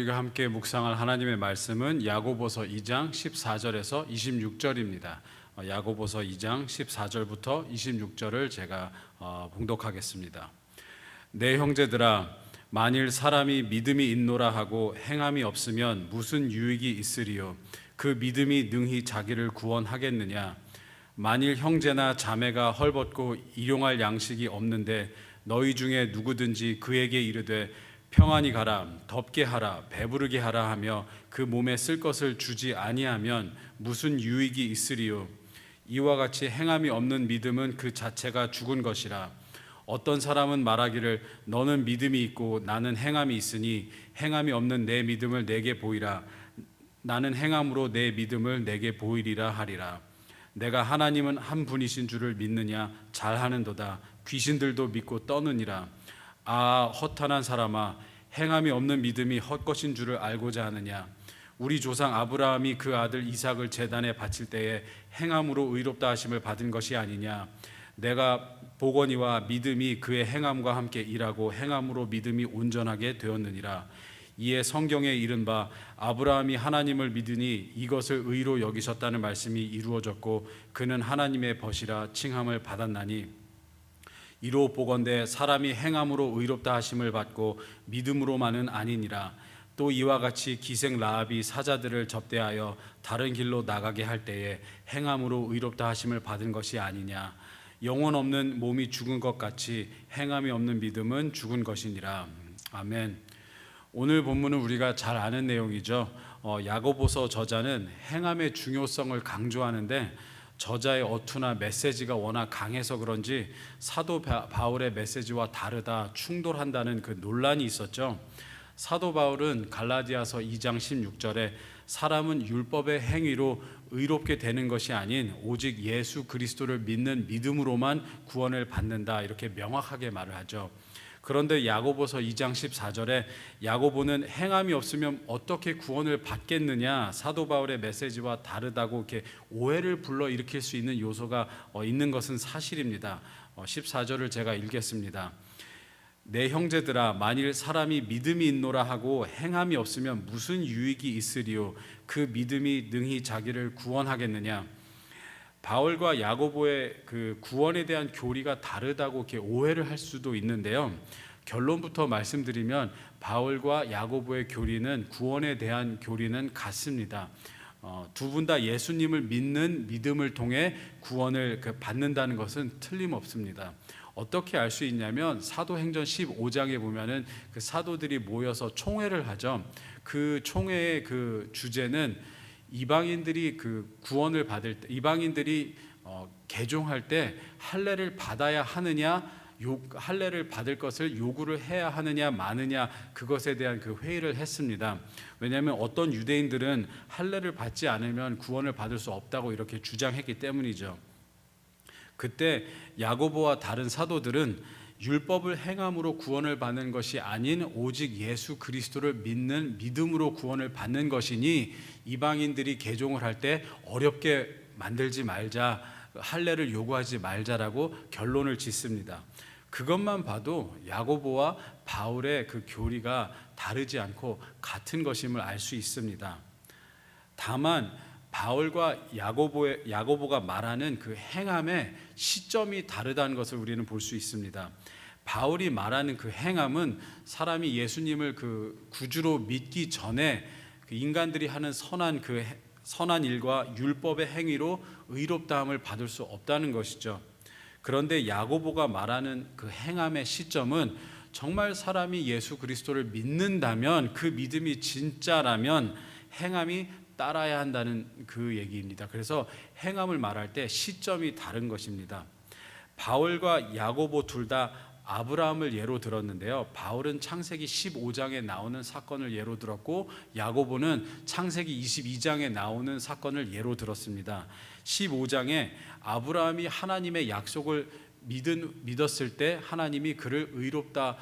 우리가 함께 묵상할 하나님의 말씀은 야고보서 2장 14절에서 26절입니다. 야고보서 2장 14절부터 26절을 제가 봉독하겠습니다. 내 형제들아, 만일 사람이 믿음이 있노라 하고 행함이 없으면 무슨 유익이 있으리요? 그 믿음이 능히 자기를 구원하겠느냐? 만일 형제나 자매가 헐벗고 일용할 양식이 없는데 너희 중에 누구든지 그에게 이르되 평안히 가라, 덥게 하라, 배부르게 하라 하며 그 몸에 쓸 것을 주지 아니하면 무슨 유익이 있으리요? 이와 같이 행함이 없는 믿음은 그 자체가 죽은 것이라. 어떤 사람은 말하기를 너는 믿음이 있고 나는 행함이 있으니 행함이 없는 내 믿음을 내게 보이라. 나는 행함으로 내 믿음을 내게 보이리라 하리라. 내가 하나님은 한 분이신 줄을 믿느냐? 잘하는도다. 귀신들도 믿고 떠느니라. 아, 허탄한 사람아, 행함이 없는 믿음이 헛것인 줄을 알고자 하느냐? 우리 조상 아브라함이 그 아들 이삭을 제단에 바칠 때에 행함으로 의롭다 하심을 받은 것이 아니냐? 내가 보거니와 믿음이 그의 행함과 함께 일하고 행함으로 믿음이 온전하게 되었느니라. 이에 성경에 이른바 아브라함이 하나님을 믿으니 이것을 의로 여기셨다는 말씀이 이루어졌고 그는 하나님의 벗이라 칭함을 받았나니, 이로 보건대 사람이 행함으로 의롭다 하심을 받고 믿음으로만은 아니니라. 또 이와 같이 기생 라합이 사자들을 접대하여 다른 길로 나가게 할 때에 행함으로 의롭다 하심을 받은 것이 아니냐? 영혼 없는 몸이 죽은 것 같이 행함이 없는 믿음은 죽은 것이니라. 아멘. 오늘 본문은 우리가 잘 아는 내용이죠. 야고보서 저자는 행함의 중요성을 강조하는데 저자의 어투나 메시지가 워낙 강해서 그런지 사도 바울의 메시지와 다르다, 충돌한다는 그 논란이 있었죠. 사도 바울은 갈라디아서 2장 16절에 사람은 율법의 행위로 의롭게 되는 것이 아닌 오직 예수 그리스도를 믿는 믿음으로만 구원을 받는다, 이렇게 명확하게 말을 하죠. 그런데 야고보서 2장 14절에 야고보는 행함이 없으면 어떻게 구원을 받겠느냐, 사도 바울의 메시지와 다르다고 이렇게 오해를 불러일으킬 수 있는 요소가 있는 것은 사실입니다. 14절을 제가 읽겠습니다. 내 형제들아, 만일 사람이 믿음이 있노라 하고 행함이 없으면 무슨 유익이 있으리요? 그 믿음이 능히 자기를 구원하겠느냐? 바울과 야고보의 그 구원에 대한 교리가 다르다고 이렇게 오해를 할 수도 있는데요. 결론부터 말씀드리면 바울과 야고보의 교리는, 구원에 대한 교리는 같습니다. 두 분 다 예수님을 믿는 믿음을 통해 구원을 받는다는 것은 틀림없습니다. 어떻게 알 수 있냐면 사도행전 15장에 보면은 그 사도들이 모여서 총회를 하죠. 그 총회의 그 주제는 이방인들이 그 구원을 받을 때, 이방인들이 개종할 때 할례를 받아야 하느냐, 할례를 받을 것을 요구를 해야 하느냐 마느냐, 그것에 대한 그 회의를 했습니다. 왜냐하면 어떤 유대인들은 할례를 받지 않으면 구원을 받을 수 없다고 이렇게 주장했기 때문이죠. 그때 야고보와 다른 사도들은 율법을 행함으로 구원을 받는 것이 아닌 오직 예수 그리스도를 믿는 믿음으로 구원을 받는 것이니 이방인들이 개종을 할 때 어렵게 만들지 말자, 할례를 요구하지 말자라고 결론을 짓습니다. 그것만 봐도 야고보와 바울의 그 교리가 다르지 않고 같은 것임을 알 수 있습니다. 다만 바울과 야고보가 말하는 그 행함의 시점이 다르다는 것을 우리는 볼 수 있습니다. 바울이 말하는 그 행함은 사람이 예수님을 그 구주로 믿기 전에 그 인간들이 하는 선한 일과 율법의 행위로 의롭다함을 받을 수 없다는 것이죠. 그런데 야고보가 말하는 그 행함의 시점은 정말 사람이 예수 그리스도를 믿는다면, 그 믿음이 진짜라면 행함이 따라야 한다는 그 얘기입니다. 그래서 행함을 말할 때 시점이 다른 것입니다. 바울과 야고보 둘 다 아브라함을 예로 들었는데요. 바울은 창세기 15장에 나오는 사건을 예로 들었고 야고보는 창세기 22장에 나오는 사건을 예로 들었습니다. 15장에 아브라함이 하나님의 약속을 믿었을 때 하나님이 그를 의롭다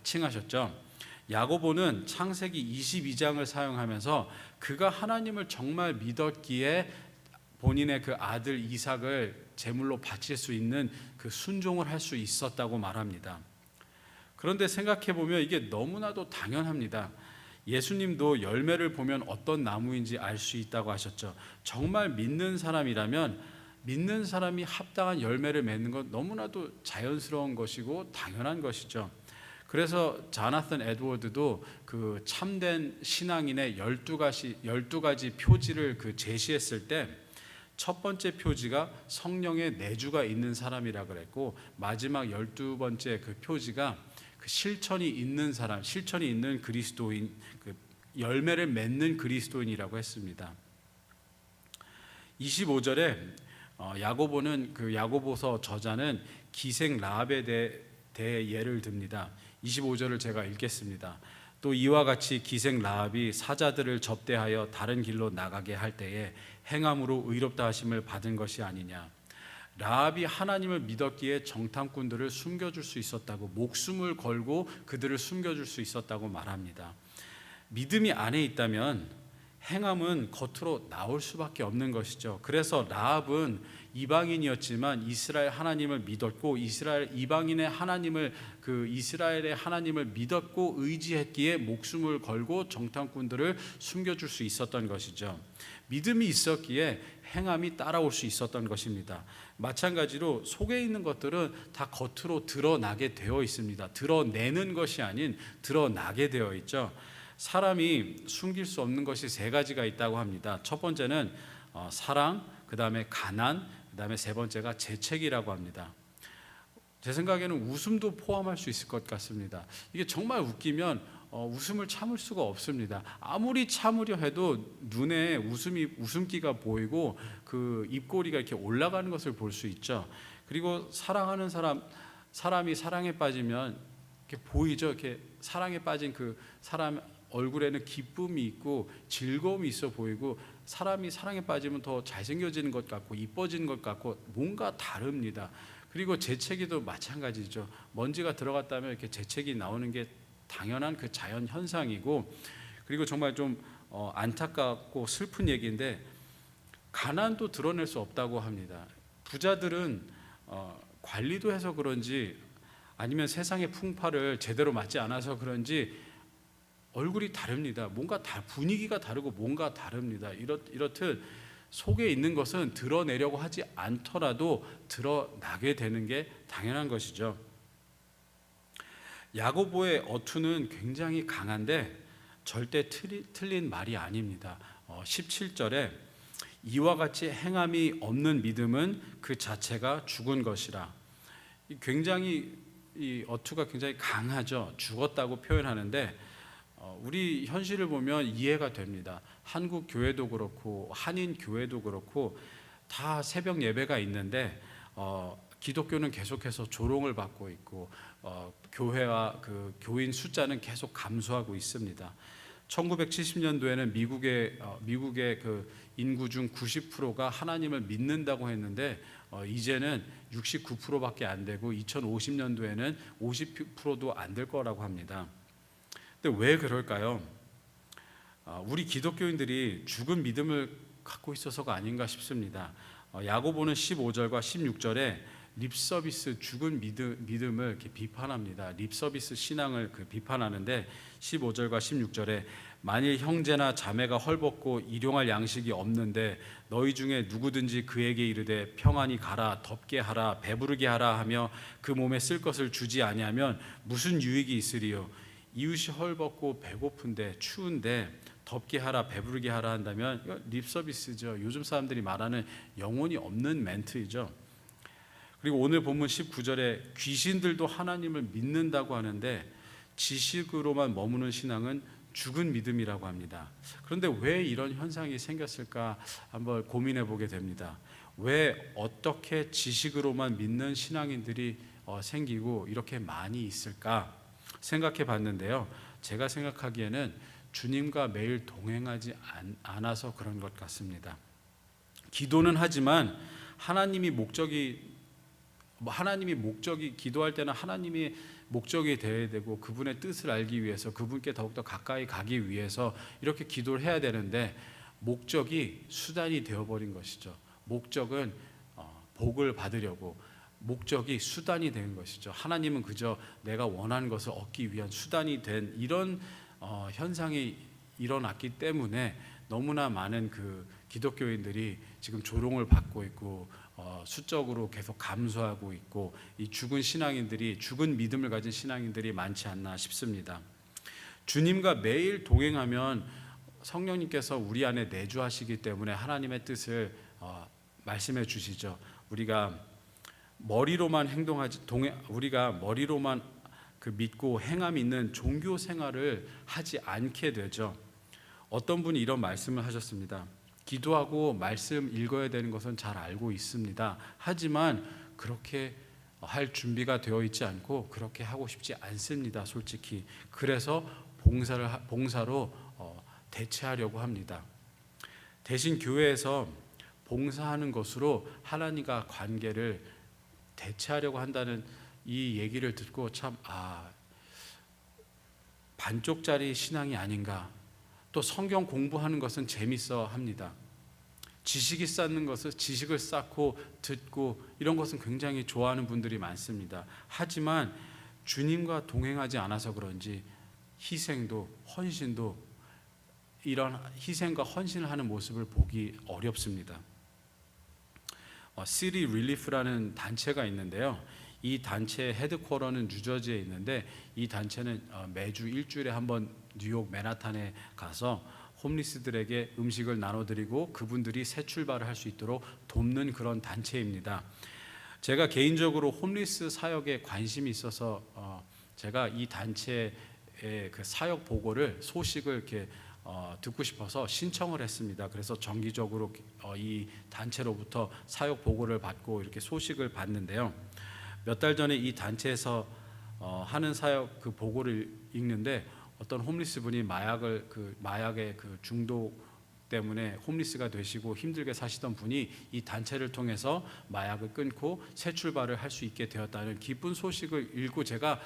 칭하셨죠. 야고보는 창세기 22장을 사용하면서 그가 하나님을 정말 믿었기에 본인의 그 아들 이삭을 제물로 바칠 수 있는 그 순종을 할 수 있었다고 말합니다. 그런데 생각해 보면 이게 너무나도 당연합니다. 예수님도 열매를 보면 어떤 나무인지 알 수 있다고 하셨죠. 정말 믿는 사람이라면 믿는 사람이 합당한 열매를 맺는 건 너무나도 자연스러운 것이고 당연한 것이죠. 그래서 자나슨 에드워드도 그 참된 신앙인의 12가지 표지를 제시했을 때 첫 번째 표지가 성령의 내주가 있는 사람이라 그랬고, 마지막 12번째 그 표지가 그 실천이 있는 사람, 실천이 있는 그리스도인, 그 열매를 맺는 그리스도인이라고 했습니다. 25절에 야고보는 그 야고보서 저자는 기생 라합에 대해 예를 듭니다. 25절을 제가 읽겠습니다. 또 이와 같이 기생 라합이 사자들을 접대하여 다른 길로 나가게 할 때에 행함으로 의롭다 하심을 받은 것이 아니냐. 라합이 하나님을 믿었기에 정탐꾼들을 숨겨줄 수 있었다고, 목숨을 걸고 그들을 숨겨줄 수 있었다고 말합니다. 믿음이 안에 있다면 행함은 겉으로 나올 수밖에 없는 것이죠. 그래서 라합은 이방인이었지만 이스라엘 하나님을 믿었고, 이방인의 하나님을, 그 이스라엘의 하나님을 믿었고 의지했기에 목숨을 걸고 정탐꾼들을 숨겨줄 수 있었던 것이죠. 믿음이 있었기에 행함이 따라올 수 있었던 것입니다. 마찬가지로 속에 있는 것들은 다 겉으로 드러나게 되어 있습니다. 드러내는 것이 아닌 드러나게 되어 있죠. 사람이 숨길 수 없는 것이 3가지가 있다고 합니다. 첫 번째는 사랑, 그 다음에 가난, 그 다음에 3번째가 재책이라고 합니다. 제 생각에는 웃음도 포함할 수 있을 것 같습니다. 이게 정말 웃기면 웃음을 참을 수가 없습니다. 아무리 참으려 해도 눈에 웃음기가 보이고 그 입꼬리가 이렇게 올라가는 것을 볼 수 있죠. 그리고 사랑하는 사람이 사랑에 빠지면 이렇게 보이죠. 이렇게 사랑에 빠진 그 사람 얼굴에는 기쁨이 있고 즐거움이 있어 보이고, 사람이 사랑에 빠지면 더 잘생겨지는 것 같고 이뻐지는 것 같고 뭔가 다릅니다. 그리고 재채기도 마찬가지죠. 먼지가 들어갔다면 이렇게 재채기 나오는 게 당연한 그 자연 현상이고, 그리고 정말 좀 안타깝고 슬픈 얘기인데 가난도 드러낼 수 없다고 합니다. 부자들은 관리도 해서 그런지 아니면 세상의 풍파를 제대로 맞지 않아서 그런지 얼굴이 다릅니다. 뭔가 분위기가 다르고 뭔가 다릅니다. 이렇듯 속에 있는 것은 드러내려고 하지 않더라도 드러나게 되는 게 당연한 것이죠. 야고보의 어투는 굉장히 강한데 절대 틀린 말이 아닙니다. 17절에 이와 같이 행함이 없는 믿음은 그 자체가 죽은 것이라. 굉장히 이 어투가 굉장히 강하죠. 죽었다고 표현하는데 우리 현실을 보면 이해가 됩니다. 한국 교회도 그렇고 한인 교회도 그렇고 다 새벽 예배가 있는데 기독교는 계속해서 조롱을 받고 있고 교회와 그 교인 숫자는 계속 감소하고 있습니다. 1970년도에는 미국의 그 인구 중 90%가 하나님을 믿는다고 했는데 이제는 69%밖에 안 되고 2050년도에는 50%도 안 될 거라고 합니다. 근데 왜 그럴까요? 우리 기독교인들이 죽은 믿음을 갖고 있어서가 아닌가 싶습니다. 야고보는 15절과 16절에 립서비스, 죽은 믿음을 이렇게 비판합니다. 립서비스 신앙을 비판하는데 15절과 16절에 만일 형제나 자매가 헐벗고 일용할 양식이 없는데 너희 중에 누구든지 그에게 이르되 평안히 가라, 덥게 하라, 배부르게 하라 하며 그 몸에 쓸 것을 주지 아니하면 무슨 유익이 있으리요? 이웃이 헐벗고 배고픈데 추운데 덥게 하라, 배부르게 하라 한다면 이거 립서비스죠. 요즘 사람들이 말하는 영혼이 없는 멘트이죠. 그리고 오늘 본문 19절에 귀신들도 하나님을 믿는다고 하는데 지식으로만 머무는 신앙은 죽은 믿음이라고 합니다. 그런데 왜 이런 현상이 생겼을까 한번 고민해 보게 됩니다. 왜 어떻게 지식으로만 믿는 신앙인들이 생기고 이렇게 많이 있을까 생각해 봤는데요. 제가 생각하기에는 주님과 매일 동행하지 않아서 그런 것 같습니다. 기도는 하지만 하나님이 기도할 때는 하나님이 목적이 되어야 되고 그분의 뜻을 알기 위해서, 그분께 더욱더 가까이 가기 위해서 이렇게 기도를 해야 되는데 목적이 수단이 되어버린 것이죠. 목적은 복을 받으려고, 목적이 수단이 된 것이죠. 하나님은 그저 내가 원하는 것을 얻기 위한 수단이 된 이런 현상이 일어났기 때문에 너무나 많은 그 기독교인들이 지금 조롱을 받고 있고 수적으로 계속 감소하고 있고, 이 죽은 신앙인들이, 죽은 믿음을 가진 신앙인들이 많지 않나 싶습니다. 주님과 매일 동행하면 성령님께서 우리 안에 내주하시기 때문에 하나님의 뜻을 말씀해 주시죠. 우리가 머리로만 우리가 머리로만 그 믿고 행함이 있는 종교 생활을 하지 않게 되죠. 어떤 분이 이런 말씀을 하셨습니다. 기도하고 말씀 읽어야 되는 것은 잘 알고 있습니다. 하지만 그렇게 할 준비가 되어 있지 않고 그렇게 하고 싶지 않습니다. 솔직히. 그래서 봉사로 대체하려고 합니다. 대신 교회에서 봉사하는 것으로 하나님과 관계를 대체하려고 한다는 이 얘기를 듣고 참 반쪽짜리 신앙이 아닌가. 또 성경 공부하는 것은 재밌어 합니다. 지식이 쌓는 것은, 지식을 쌓고 듣고 이런 것은 굉장히 좋아하는 분들이 많습니다. 하지만 주님과 동행하지 않아서 그런지 희생도, 헌신도, 이런 희생과 헌신을 하는 모습을 보기 어렵습니다. 시리 릴리프라는 단체가 있는데요. 이 단체의 헤드쿼터는 뉴저지에 있는데, 이 단체는 매주 일주일에 한 번 뉴욕 맨하탄에 가서 홈리스들에게 음식을 나눠드리고 그분들이 새 출발을 할 수 있도록 돕는 그런 단체입니다. 제가 개인적으로 홈리스 사역에 관심이 있어서 제가 이 단체의 그 사역 보고를, 소식을 이렇게 듣고 싶어서 신청을 했습니다. 그래서 정기적으로 이 단체로부터 사역 보고를 받고 이렇게 소식을 받는데요. 몇 달 전에 이 단체에서 하는 사역 그 보고를 읽는데, 어떤 홈리스 분이 마약의 그 중독 때문에 홈리스가 되시고 힘들게 사시던 분이 이 단체를 통해서 마약을 끊고 새 출발을 할 수 있게 되었다는 기쁜 소식을 읽고, 제가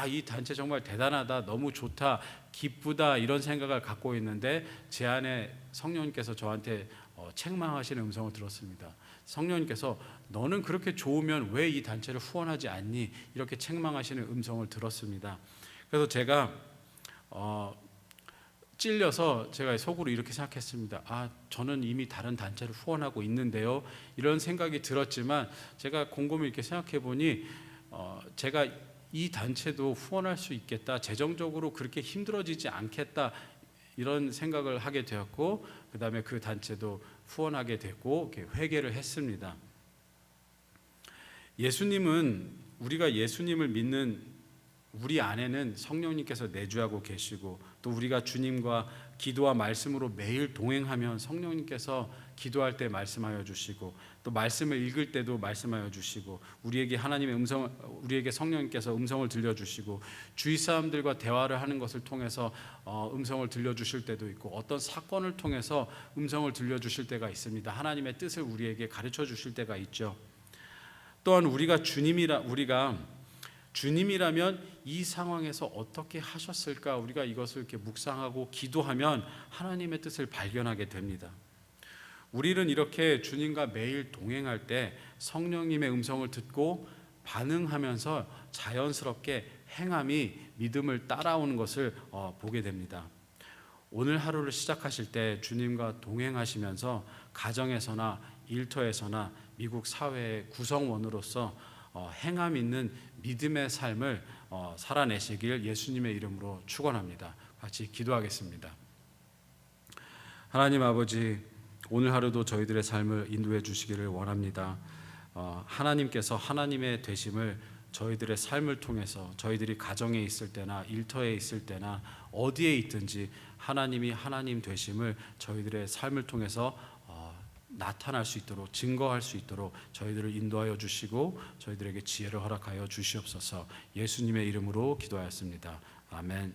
이 단체 정말 대단하다, 너무 좋다, 기쁘다, 이런 생각을 갖고 있는데 제 안에 성령님께서 저한테 책망하시는 음성을 들었습니다. 성령님께서 너는 그렇게 좋으면 왜 이 단체를 후원하지 않니? 이렇게 책망하시는 음성을 들었습니다. 그래서 제가 찔려서 제가 속으로 이렇게 생각했습니다. 저는 이미 다른 단체를 후원하고 있는데요. 이런 생각이 들었지만 제가 곰곰이 이렇게 생각해 보니 제가 이 단체도 후원할 수 있겠다, 재정적으로 그렇게 힘들어지지 않겠다, 이런 생각을 하게 되었고, 그 다음에 그 단체도 후원하게 되고 회개를 했습니다. 우리가 예수님을 믿는 우리 안에는 성령님께서 내주하고 계시고, 또 우리가 주님과 기도와 말씀으로 매일 동행하면 성령님께서 기도할 때 말씀하여 주시고, 또 말씀을 읽을 때도 말씀하여 주시고, 우리에게 성령님께서 음성을 들려주시고, 주위 사람들과 대화를 하는 것을 통해서 음성을 들려주실 때도 있고, 어떤 사건을 통해서 음성을 들려주실 때가 있습니다. 하나님의 뜻을 우리에게 가르쳐 주실 때가 있죠. 또한 우리가 주님이라면 이 상황에서 어떻게 하셨을까, 우리가 이것을 이렇게 묵상하고 기도하면 하나님의 뜻을 발견하게 됩니다. 우리는 이렇게 주님과 매일 동행할 때 성령님의 음성을 듣고 반응하면서 자연스럽게 행함이 믿음을 따라오는 것을 보게 됩니다. 오늘 하루를 시작하실 때 주님과 동행하시면서 가정에서나 일터에서나 미국 사회의 구성원으로서 행함 있는 믿음의 삶을 살아내시길 예수님의 이름으로 축원합니다. 같이 기도하겠습니다. 하나님 아버지, 오늘 하루도 저희들의 삶을 인도해 주시기를 원합니다. 하나님께서 하나님의 되심을 저희들의 삶을 통해서, 저희들이 가정에 있을 때나 일터에 있을 때나 어디에 있든지 하나님이 하나님 되심을 저희들의 삶을 통해서 나타날 수 있도록, 증거할 수 있도록 저희들을 인도하여 주시고 저희들에게 지혜를 허락하여 주시옵소서. 예수님의 이름으로 기도하였습니다. 아멘.